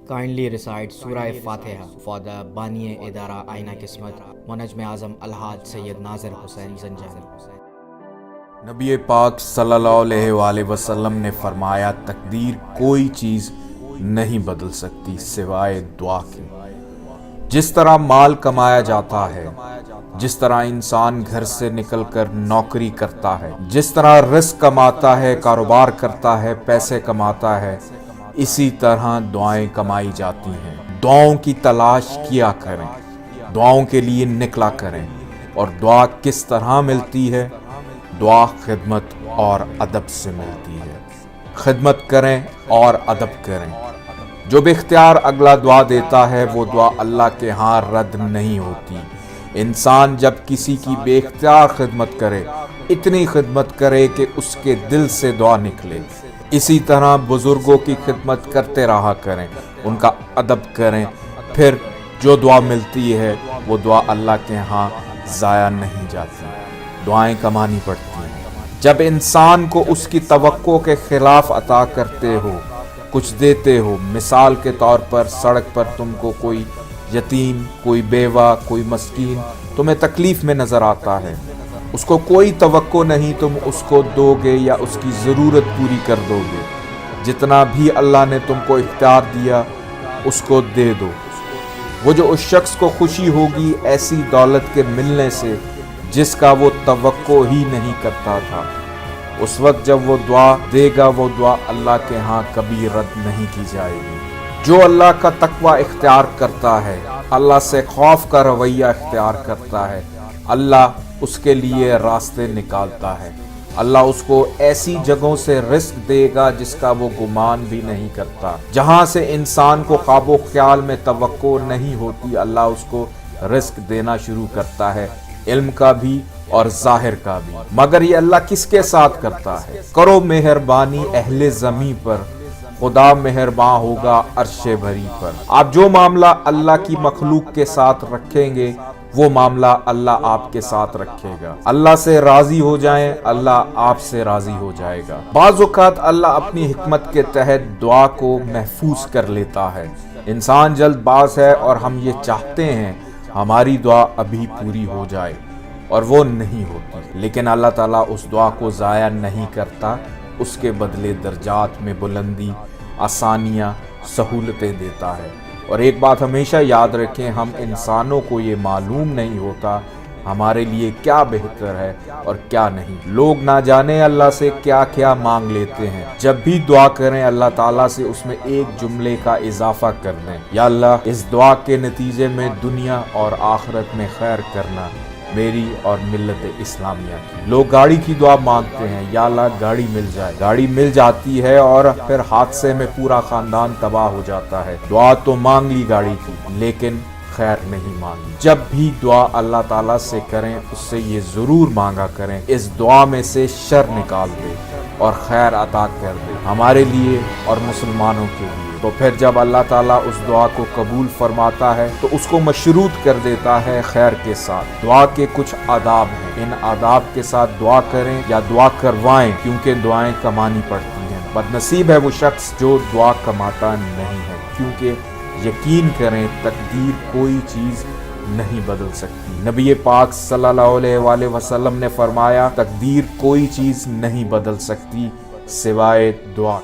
Kindly recite Surah Fatiha for the Bani Idara Aina Kismat, Munajm Azam Alhaj Sayyid Nazir Hussain Zanjani. نبی پاک صلی اللہ علیہ وآلہ وسلم نے فرمایا تقدیر کوئی چیز نہیں بدل سکتی سوائے دعا کے۔ جس طرح مال کمایا جاتا ہے، جس طرح انسان گھر سے نکل کر نوکری کرتا ہے، جس طرح رزق کماتا ہے، کاروبار کرتا ہے، پیسے کماتا ہے، اسی طرح دعائیں کمائی جاتی ہیں۔ دعاؤں کی تلاش کیا کریں، دعاؤں کے لیے نکلا کریں۔ اور دعا کس طرح ملتی ہے؟ دعا خدمت اور ادب سے ملتی ہے۔ خدمت کریں اور ادب کریں۔ جو بے اختیار اگلا دعا دیتا ہے وہ دعا اللہ کے ہاں رد نہیں ہوتی۔ انسان جب کسی کی بے اختیار خدمت کرے، اتنی خدمت کرے کہ اس کے دل سے دعا نکلے۔ اسی طرح بزرگوں کی خدمت کرتے رہا کریں، ان کا ادب کریں، پھر جو دعا ملتی ہے وہ دعا اللہ کے ہاں ضائع نہیں جاتی۔ دعائیں کمانی پڑتی ہیں۔ جب انسان کو اس کی توقع کے خلاف عطا کرتے ہو، کچھ دیتے ہو، مثال کے طور پر سڑک پر تم کو کوئی یتیم، کوئی بیوہ، کوئی مسکین تمہیں تکلیف میں نظر آتا ہے، اس کو کوئی توقع نہیں تم اس کو دو گے یا اس کی ضرورت پوری کر دو گے۔ جتنا بھی اللہ نے تم کو اختیار دیا اس کو دے دو۔ وہ جو اس شخص کو خوشی ہوگی ایسی دولت کے ملنے سے جس کا وہ توقع ہی نہیں کرتا تھا، اس وقت جب وہ دعا دے گا وہ دعا اللہ کے ہاں کبھی رد نہیں کی جائے گی۔ جو اللہ کا تقوی اختیار کرتا ہے، اللہ سے خوف کا رویہ اختیار کرتا ہے، اللہ اس کے لیے راستے نکالتا ہے۔ اللہ اس کو ایسی جگہوں سے رزق دے گا جس کا وہ گمان بھی نہیں کرتا۔ جہاں سے انسان کو خواب و خیال میں توقع نہیں ہوتی، اللہ اس کو رزق دینا شروع کرتا ہے، علم کا بھی اور ظاہر کا بھی۔ مگر یہ اللہ کس کے ساتھ کرتا ہے؟ کرو مہربانی اہل زمیں پر، خدا مہرباں ہوگا عرش بھری پر۔ آپ جو معاملہ اللہ کی مخلوق کے ساتھ رکھیں گے وہ معاملہ اللہ آپ کے ساتھ رکھے گا۔ اللہ سے راضی ہو جائیں، اللہ آپ سے راضی ہو جائے گا۔ بعض اوقات اللہ اپنی حکمت کے تحت دعا کو محفوظ کر لیتا ہے۔ انسان جلد باز ہے اور ہم یہ چاہتے ہیں ہماری دعا ابھی پوری ہو جائے اور وہ نہیں ہوتی، لیکن اللہ تعالیٰ اس دعا کو ضائع نہیں کرتا، اس کے بدلے درجات میں بلندی، آسانیاں، سہولتیں دیتا ہے۔ اور ایک بات ہمیشہ یاد رکھیں، ہم انسانوں کو یہ معلوم نہیں ہوتا ہمارے لیے کیا بہتر ہے اور کیا نہیں۔ لوگ نہ جانے اللہ سے کیا کیا مانگ لیتے ہیں۔ جب بھی دعا کریں اللہ تعالیٰ سے اس میں ایک جملے کا اضافہ کر دیں، یا اللہ اس دعا کے نتیجے میں دنیا اور آخرت میں خیر کرنا میری اور ملت اسلامیہ کی۔ لوگ گاڑی کی دعا مانگتے ہیں، یا اللہ گاڑی مل جائے، گاڑی مل جاتی ہے اور پھر حادثے میں پورا خاندان تباہ ہو جاتا ہے۔ دعا تو مانگ لی گاڑی کی لیکن خیر نہیں مانگی۔ جب بھی دعا اللہ تعالیٰ سے کریں اس سے یہ ضرور مانگا کریں اس دعا میں سے شر نکال دے اور خیر عطا کر دے ہمارے لیے اور مسلمانوں کے لیے۔ تو پھر جب اللہ تعالیٰ اس دعا کو قبول فرماتا ہے تو اس کو مشروط کر دیتا ہے خیر کے ساتھ۔ دعا کے کچھ آداب ہیں، ان آداب کے ساتھ دعا کریں یا دعا کروائیں، کیونکہ دعائیں کمانی پڑتی ہیں۔ بدنصیب ہے وہ شخص جو دعا کماتا نہیں ہے، کیونکہ یقین کریں تقدیر کوئی چیز نہیں بدل سکتی۔ نبی پاک صلی اللہ علیہ وآلہ وسلم نے فرمایا تقدیر کوئی چیز نہیں بدل سکتی سوائے دعا۔